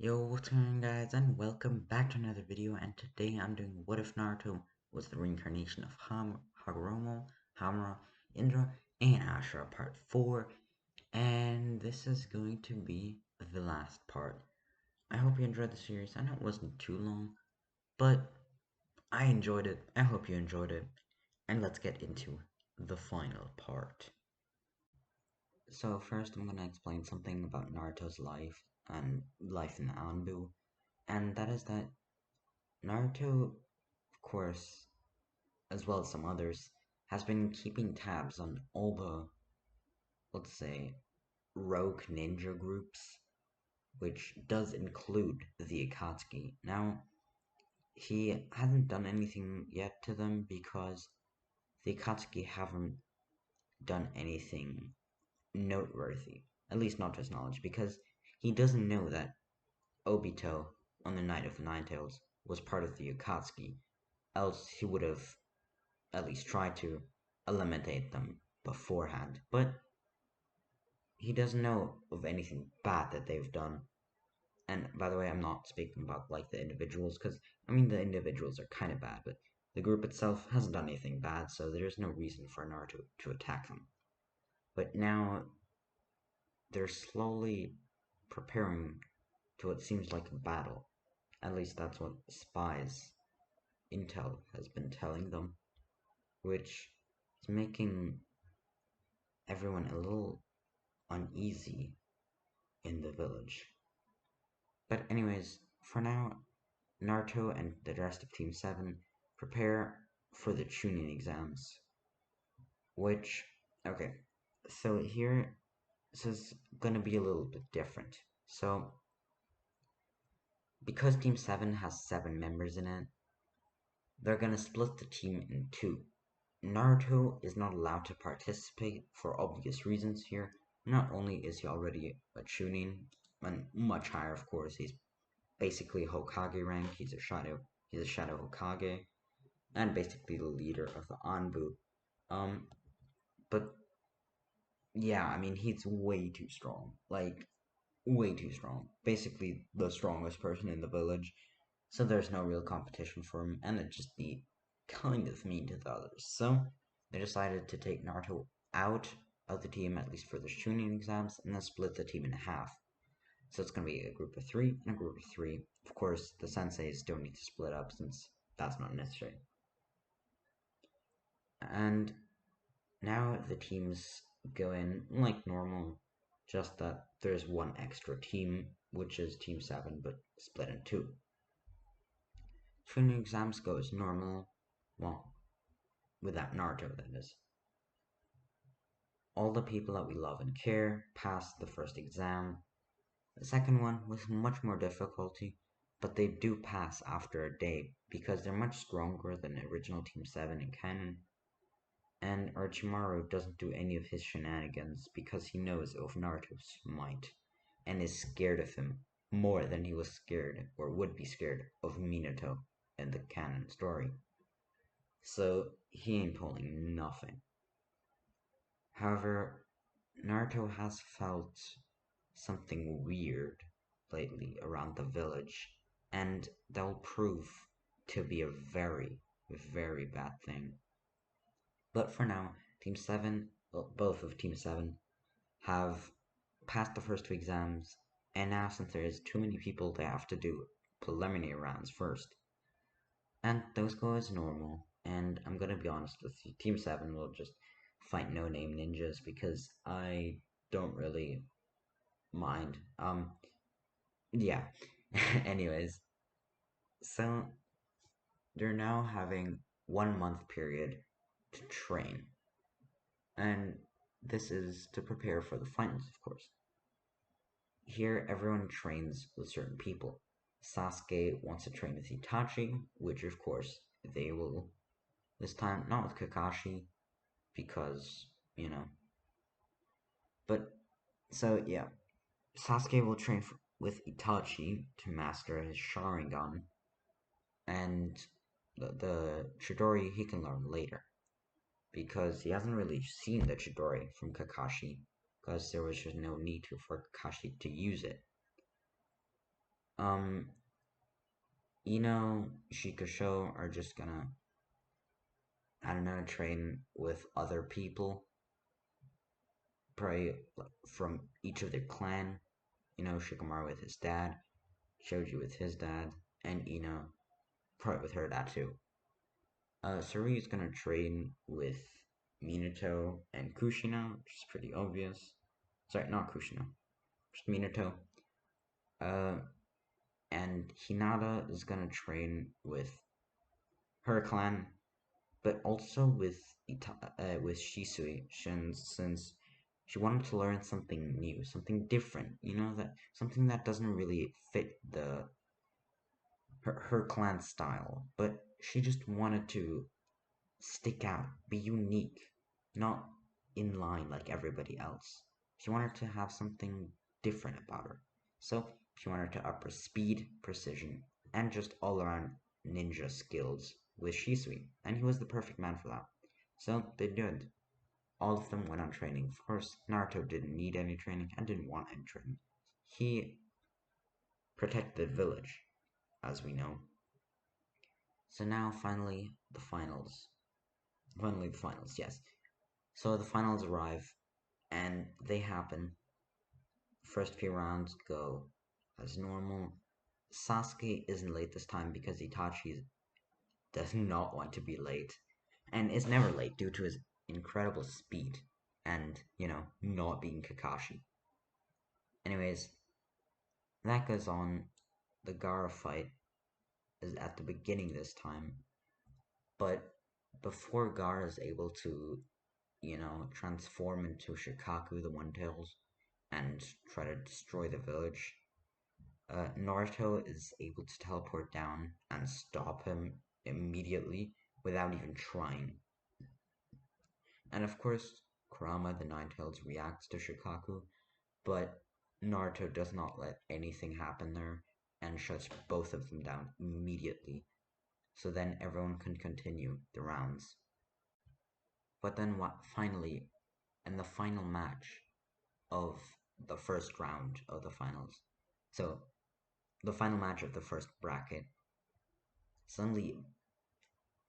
Yo, what's going on guys, and welcome back to another video, and today I'm doing What If Naruto was the reincarnation of Hagoromo, Hamura, Indra, and Ashura part 4, and this is going to be the last part. I hope you enjoyed the series. I know it wasn't too long, but I enjoyed it. I hope you enjoyed it, and let's get into the final part. So first I'm going to explain something about Naruto's life and life in the Anbu, and that is that Naruto, of course, as well as some others, has been keeping tabs on all the, let's say, rogue ninja groups, which does include the Akatsuki. Now, he hasn't done anything yet to them because the Akatsuki haven't done anything noteworthy, at least not to his knowledge, because he doesn't know that Obito, on the night of the Nine Tails, was part of the Akatsuki, else he would have at least tried to eliminate them beforehand. But he doesn't know of anything bad that they've done. And by the way, I'm not speaking about like the individuals, because I mean the individuals are kind of bad, but the group itself hasn't done anything bad, so there's no reason for Naruto to attack them. But now they're slowly preparing to what seems like a battle. At least that's what spies intel has been telling them, which is making everyone a little uneasy in the village. But anyways, for now, Naruto and the rest of Team 7 prepare for the Chunin exams. Which, okay, so here, this is gonna be a little bit different. So, because Team 7 has 7 members in it, they're gonna split the team in two. Naruto is not allowed to participate for obvious reasons here. Not only is he already a Chunin, and much higher of course, he's basically Hokage rank, he's a shadow Hokage, and basically the leader of the Anbu. But yeah, I mean he's way too strong. Like way too strong. Basically the strongest person in the village. So there's no real competition for him, and it'd just be kind of mean to the others. So they decided to take Naruto out of the team, at least for the Chunin exams, and then split the team in half. So it's going to be a group of 3 and a group of 3. Of course, the senseis don't need to split up since that's not necessary. And now the teams go in like normal, just that there's one extra team, which is Team 7, but split in 2. Training exams go as normal, well, without Naruto, that is. All the people that we love and care passed the first exam. The second one was much more difficulty, but they do pass after a day because they're much stronger than the original Team 7 in canon. And Orochimaru doesn't do any of his shenanigans because he knows of Naruto's might and is scared of him more than he was scared or would be scared of Minato in the canon story. So he ain't pulling nothing. However, Naruto has felt something weird lately around the village, and that'll prove to be a very, very bad thing. But for now, Team 7, well, both of Team 7, have passed the first 2 exams, and now since there is too many people, they have to do preliminary rounds first. And those go as normal, and I'm gonna be honest with you, Team 7 will just fight no-name ninjas because I don't really mind. Yeah. Anyways, so they're now having 1 month period to train. And this is to prepare for the finals, of course. Here, everyone trains with certain people. Sasuke wants to train with Itachi, which of course they will this time, not with Kakashi, because, you know. But, so yeah, Sasuke will train with Itachi to master his Sharingan, and the Chidori he can learn later, because he hasn't really seen the Chidori from Kakashi, because there was just no need for Kakashi to use it. Um, Shikosho are just gonna, I don't know, train with other people, probably from each of their clan. Shikamaru with his dad, Shoji with his dad, and probably with her dad too. Suri is gonna train with Minato and Kushina, which is pretty obvious. Sorry, not Kushina, just Minato. Uh, and Hinata is gonna train with her clan, but also with with Shisui, since she wanted to learn something new, something different. That something that doesn't really fit the her clan style, but she just wanted to stick out, be unique, not in line like everybody else. She wanted to have something different about her. So she wanted to up her speed, precision, and just all around ninja skills with Shisui, and he was the perfect man for that. So they did. All of them went on training. Of course, Naruto didn't need any training and didn't want any training. He protected the village, as we know. So now, finally, the finals. Finally, the finals, yes. So the finals arrive, and they happen. First few rounds go as normal. Sasuke isn't late this time because Itachi does not want to be late, and is never late due to his incredible speed and, not being Kakashi. Anyways, that goes on. The Gaara fight is at the beginning this time, but before Gaara is able to, transform into Shikaku, the One Tails, and try to destroy the village, Naruto is able to teleport down and stop him immediately without even trying. And of course, Kurama the Nine-Tails reacts to Shikaku, but Naruto does not let anything happen there and shuts both of them down immediately, so then everyone can continue the rounds. But then finally, in the final match of the first round of the finals, so the final match of the first bracket, suddenly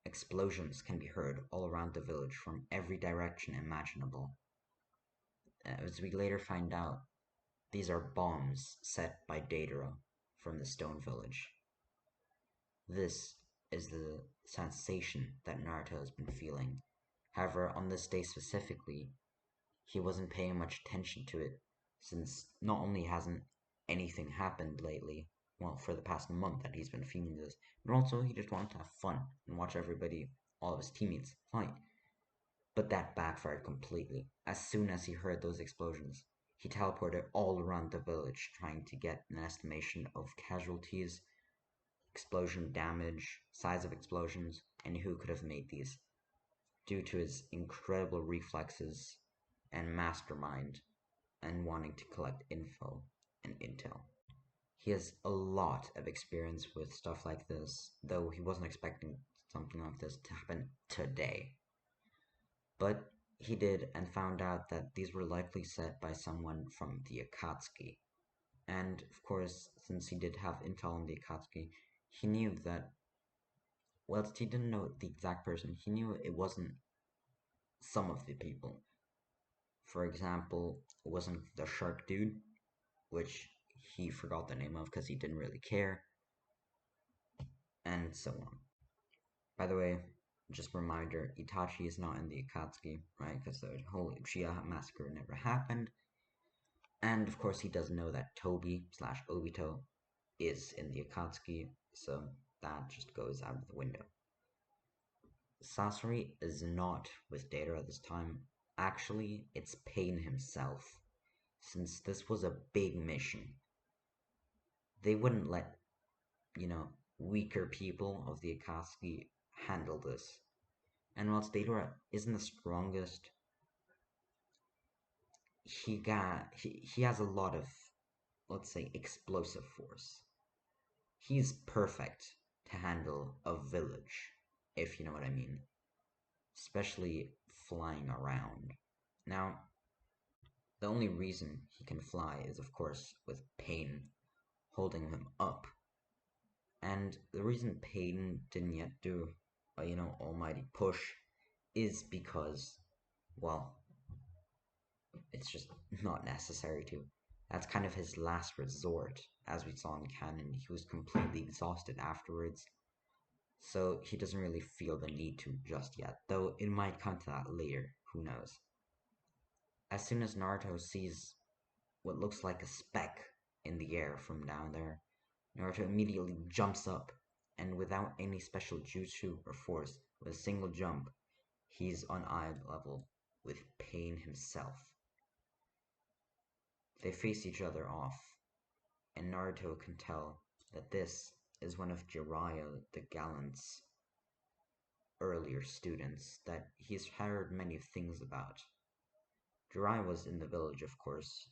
explosions can be heard all around the village from every direction imaginable. As we later find out, these are bombs set by Deidara from the stone village. This is the sensation that Naruto has been feeling. However, on this day specifically, he wasn't paying much attention to it, since not only hasn't anything happened lately, well, for the past month that he's been feeling this, but also he just wanted to have fun and watch everybody, all of his teammates, fight. But that backfired completely. As soon as he heard those explosions, he teleported all around the village trying to get an estimation of casualties, explosion damage, size of explosions, and who could have made these, due to his incredible reflexes and mastermind and wanting to collect info and intel. He has a lot of experience with stuff like this, though he wasn't expecting something like this to happen today. But he did, and found out that these were likely set by someone from the Akatsuki. And of course, since he did have intel on the Akatsuki, he knew that, whilst he didn't know the exact person, he knew it wasn't some of the people. For example, it wasn't the shark dude, which he forgot the name of because he didn't really care, and so on. By the way, just a reminder, Itachi is not in the Akatsuki, right? Because the whole Uchiha massacre never happened. And of course, he doesn't know that Toby slash Obito is in the Akatsuki, so that just goes out of the window. Sasori is not with Deidara at this time. Actually, it's Pain himself, since this was a big mission. They wouldn't let, weaker people of the Akatsuki handle this. And whilst Deidara isn't the strongest, he has a lot of, let's say, explosive force. He's perfect to handle a village, if you know what I mean. Especially flying around. Now, the only reason he can fly is, of course, with Pain holding him up. And the reason Pain didn't yet do a, almighty push is because, well, it's just not necessary to. That's kind of his last resort. As we saw in canon, he was completely exhausted afterwards, so he doesn't really feel the need to just yet, though it might come to that later, who knows. As soon as Naruto sees what looks like a speck in the air from down there, Naruto immediately jumps up, and without any special jutsu or force, with a single jump, he's on eye level with Pain himself. They face each other off, and Naruto can tell that this is one of Jiraiya the Gallant's earlier students that he's heard many things about. Jiraiya was in the village, of course,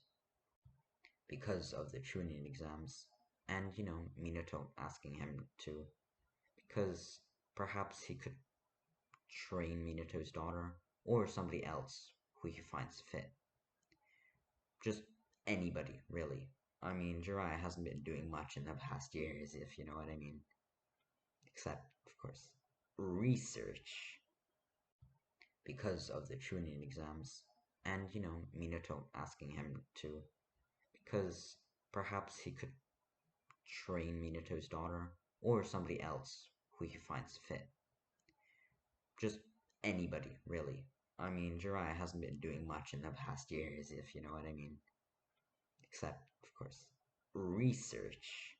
because of the Chunin exams, and Minato asking him to, because perhaps he could train Minato's daughter, or somebody else who he finds fit. Just anybody, really. I mean, Jiraiya hasn't been doing much in the past years, if you know what I mean. Except, of course, research. Because of the Chunin exams, and Minato asking him to, because perhaps he could train Minato's daughter, or somebody else who he finds fit. Just anybody, really. I mean, Jiraiya hasn't been doing much in the past years, if you know what I mean. Except, of course, research.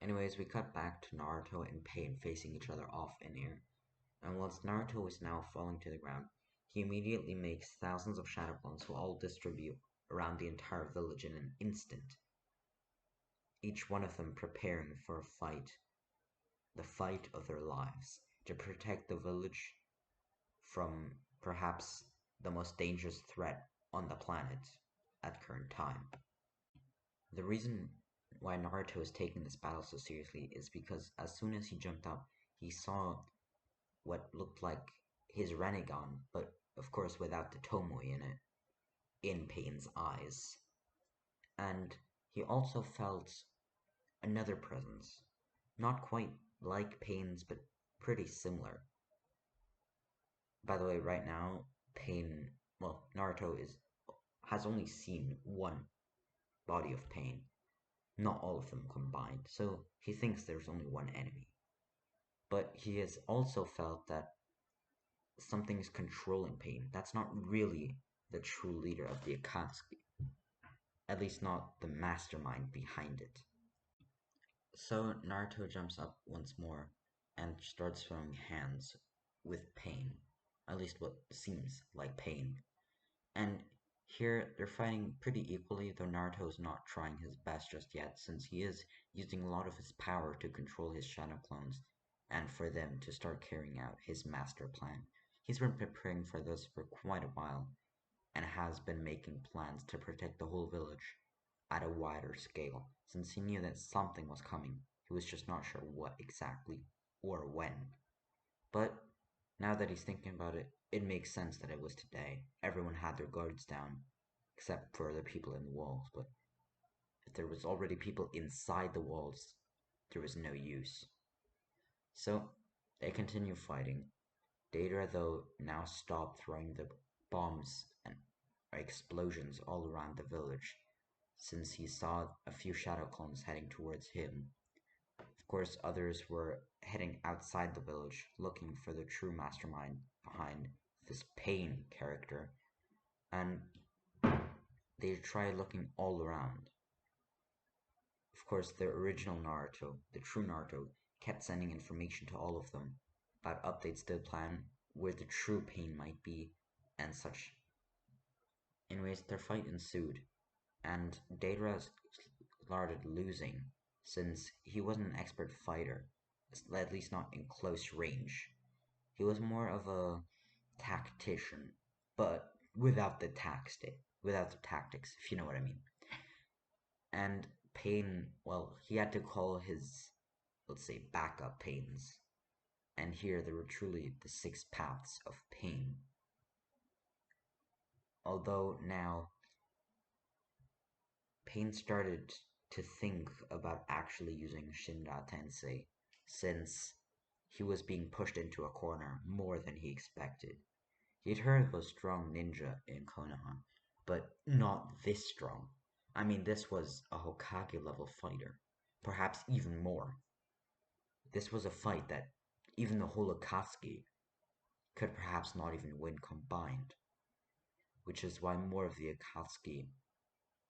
Anyways, we cut back to Naruto and Pain facing each other off in air, and whilst Naruto is now falling to the ground, he immediately makes thousands of shadow clones who all distribute around the entire village in an instant, each one of them preparing for a fight, the fight of their lives, to protect the village from perhaps the most dangerous threat on the planet at current time. The reason why Naruto is taking this battle so seriously is because as soon as he jumped up, he saw what looked like his Rinnegan, but of course without the Tomoe in it, in Pain's eyes. And he also felt another presence, not quite like Pain's, but pretty similar. By the way, right now, Naruto has only seen one body of Pain, not all of them combined, so he thinks there's only one enemy. But he has also felt that something is controlling Pain. That's not really the true leader of the Akatsuki. At least not the mastermind behind it. So Naruto jumps up once more and starts throwing hands with Pain. At least what seems like Pain. And here they're fighting pretty equally, though Naruto is not trying his best just yet, since he is using a lot of his power to control his shadow clones, and for them to start carrying out his master plan. He's been preparing for this for quite a while, and has been making plans to protect the whole village at a wider scale, since he knew that something was coming. He was just not sure what exactly or when. But now that he's thinking about it, it makes sense that it was today. Everyone had their guards down, except for the people in the walls, but if there was already people inside the walls, there was no use. So, they continue fighting. Deidara, though, now stopped throwing the bombs and explosions all around the village, since he saw a few shadow clones heading towards him. Of course, others were heading outside the village, looking for the true mastermind behind this Pain character, and they tried looking all around. Of course, the original Naruto, the true Naruto, kept sending information to all of them about updates to the plan, where the true Pain might be, and such. Anyways, their fight ensued, and Deidara started losing, since he wasn't an expert fighter, at least not in close range. He was more of a tactician, but without the tactics, if you know what I mean. And Pain, well, he had to call his, let's say, backup Pains. And here there were truly the 6 paths of Pain. Although now Pain started to think about actually using Shinra Tensei, since he was being pushed into a corner more than he expected. He'd heard of a strong ninja in Konoha, but not this strong. I mean, this was a Hokage level fighter, perhaps even more. This was a fight that even the whole Akatsuki could perhaps not even win combined, which is why more of the Akatsuki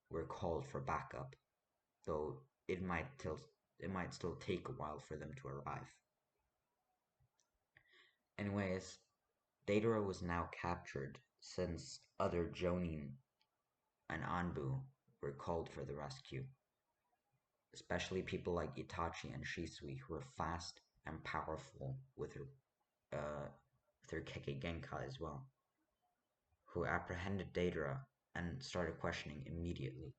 were called for backup, though it might still take a while for them to arrive. Anyways, Deidara was now captured since other Jonin and Anbu were called for the rescue, especially people like Itachi and Shisui who were fast and powerful with their Kekkei Genkai as well, who apprehended Deidara and started questioning immediately,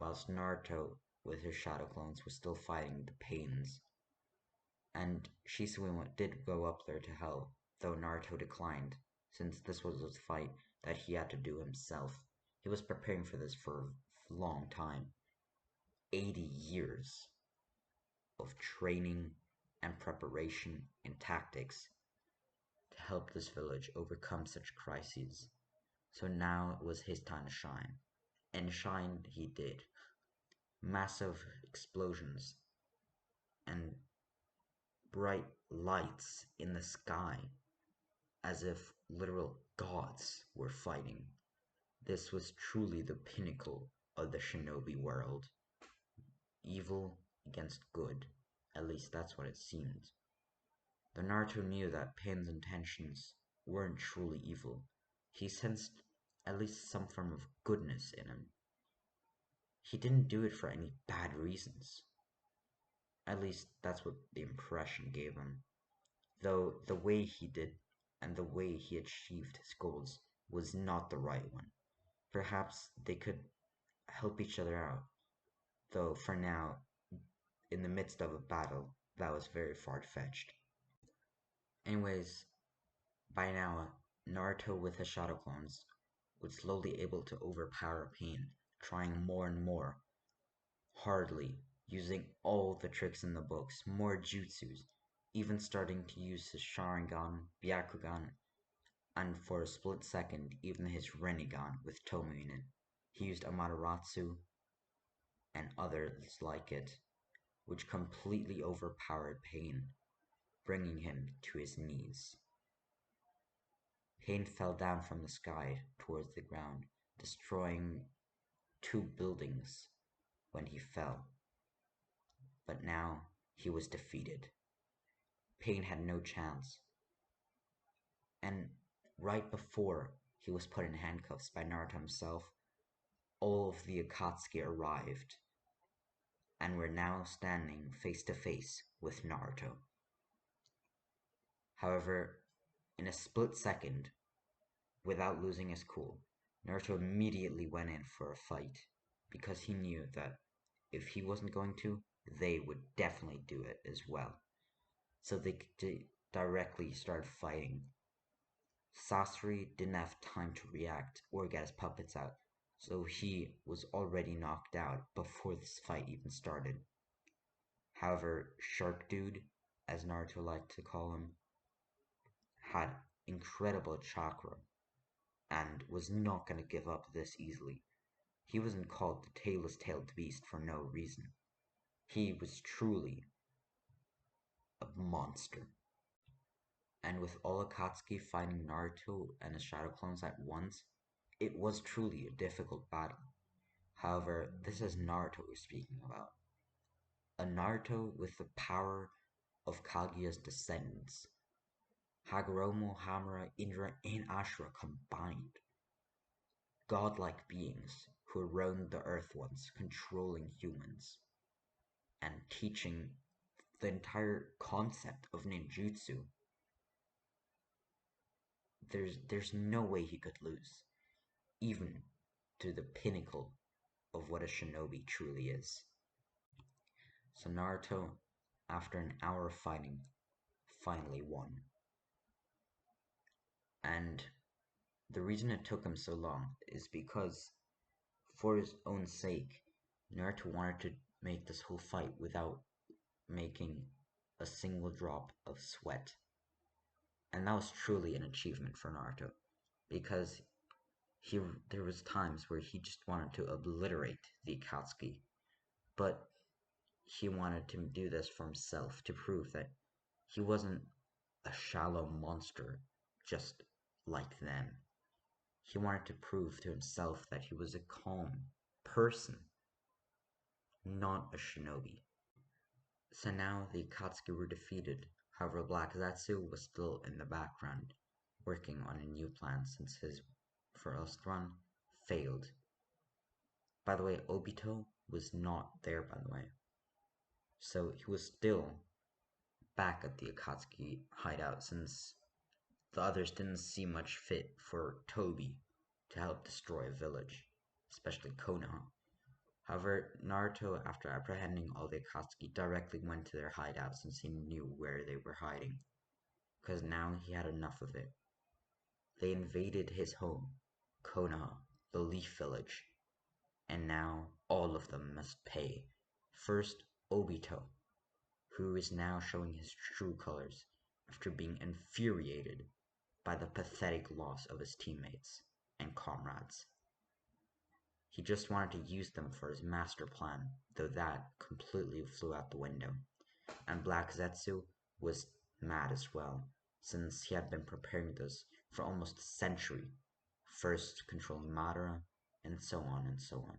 whilst Naruto with his shadow clones was still fighting the pains. And Shisui did go up there to help, though Naruto declined, since this was a fight that he had to do himself. He was preparing for this for a long time. 80 years of training and preparation and tactics to help this village overcome such crises. So now it was his time to shine. And shine he did. Massive explosions and bright lights in the sky, as if literal gods were fighting. This was truly the pinnacle of the shinobi world. Evil against good, at least that's what it seemed. Though Naruto knew that Pain's intentions weren't truly evil, he sensed at least some form of goodness in him. He didn't do it for any bad reasons. At least that's what the impression gave him. Though the way he did and the way he achieved his goals was not the right one. Perhaps they could help each other out, though for now, in the midst of a battle, that was very far-fetched. Anyways, by now, Naruto with his shadow clones was slowly able to overpower Pain, trying more and more, hardly, using all the tricks in the books, more jutsus, even starting to use his Sharingan, Byakugan, and for a split second, even his Rinnegan with Tomoe in it. He used Amaterasu and others like it, which completely overpowered Pain, bringing him to his knees. Pain fell down from the sky towards the ground, destroying 2 buildings when he fell. But now he was defeated. Pain had no chance. And right before he was put in handcuffs by Naruto himself, all of the Akatsuki arrived and were now standing face to face with Naruto. However, in a split second, without losing his cool, Naruto immediately went in for a fight, because he knew that if he wasn't going to, they would definitely do it as well. So they directly started fighting. Sasori didn't have time to react or get his puppets out, so he was already knocked out before this fight even started. However, Shark Dude, as Naruto liked to call him, had incredible chakra and was not going to give up this easily. He wasn't called the tailless-tailed beast for no reason. He was truly a monster. And with all Akatsuki fighting Naruto and his shadow clones at once, it was truly a difficult battle. However, this is Naruto we're speaking about. A Naruto with the power of Kaguya's descendants. Hagoromo, Hamura, Indra, and Ashura combined. Godlike beings who roamed the earth once, controlling humans, and teaching the entire concept of ninjutsu. There's no way he could lose, even to the pinnacle of what a shinobi truly is. So Naruto, after an hour of fighting, finally won. And the reason it took him so long is because, for his own sake, Naruto wanted to make this whole fight without making a single drop of sweat. And that was truly an achievement for Naruto, because there was times where he just wanted to obliterate the Akatsuki, but he wanted to do this for himself to prove that he wasn't a shallow monster just like them. He wanted to prove to himself that he was a calm person, not a shinobi. So now the Akatsuki were defeated. However, Black Zetsu was still in the background, working on a new plan since his first run failed. By the way, Obito was not there, by the way. So he was still back at the Akatsuki hideout since the others didn't see much fit for Toby to help destroy a village, especially Konoha. However, Naruto, after apprehending all the Akatsuki, directly went to their hideout since he knew where they were hiding, because now he had enough of it. They invaded his home, Konoha, the Leaf Village, and now all of them must pay. First, Obito, who is now showing his true colors after being infuriated by the pathetic loss of his teammates and comrades. He just wanted to use them for his master plan, though that completely flew out the window. And Black Zetsu was mad as well, since he had been preparing this for almost a century, first controlling Madara, and so on and so on.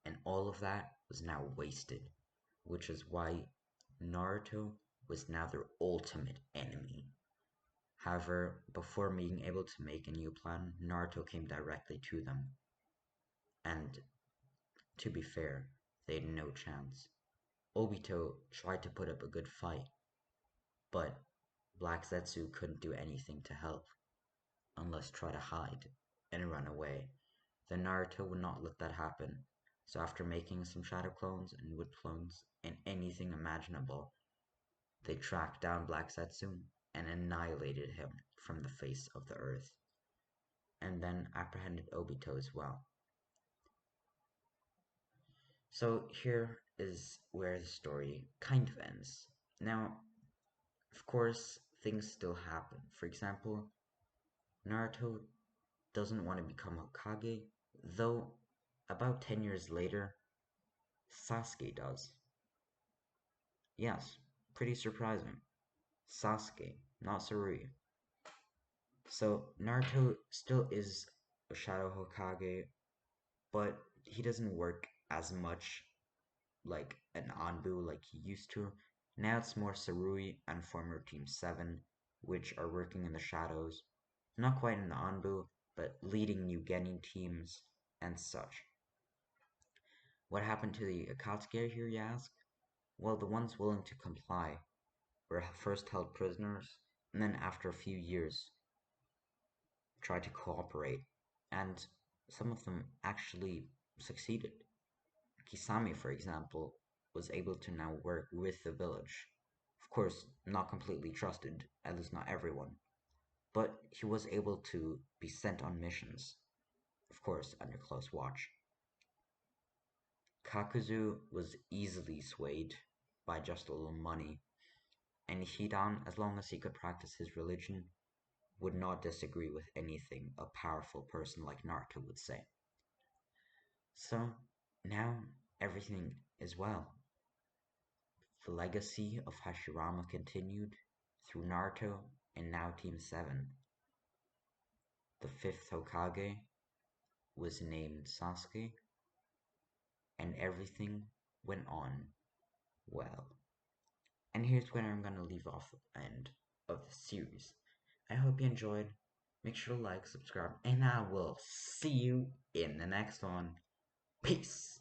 And all of that was now wasted, which is why Naruto was now their ultimate enemy. However, before being able to make a new plan, Naruto came directly to them. And to be fair, they had no chance. Obito tried to put up a good fight, but Black Zetsu couldn't do anything to help, unless try to hide and run away. Then Naruto would not let that happen, so after making some shadow clones and wood clones and anything imaginable, they tracked down Black Zetsu and annihilated him from the face of the earth, and then apprehended Obito as well. So here is where the story kind of ends. Now, of course, things still happen. For example, Naruto doesn't want to become Hokage, though about 10 years later, Sasuke does. Yes, pretty surprising. Sasuke, not Sarui. So Naruto still is a Shadow Hokage, but he doesn't work as much like an Anbu like he used to. Now it's more Sarui and former Team 7, which are working in the shadows, not quite in the Anbu, but leading new Genin teams and such. What happened to the Akatsuki here, you ask? Well, the ones willing to comply were first held prisoners, and then after a few years tried to cooperate, and some of them actually succeeded. Kisame, for example, was able to now work with the village. Of course, not completely trusted, at least not everyone, but he was able to be sent on missions, of course, under close watch. Kakuzu was easily swayed by just a little money, and Hidan, as long as he could practice his religion, would not disagree with anything a powerful person like Naruto would say. So, now everything is well. The legacy of Hashirama continued through Naruto and now Team 7. The fifth Hokage was named Sasuke, and everything went on well. And here's where I'm gonna leave off the end of the series. I hope you enjoyed. Make sure to like, subscribe, and I will see you in the next one. Peace!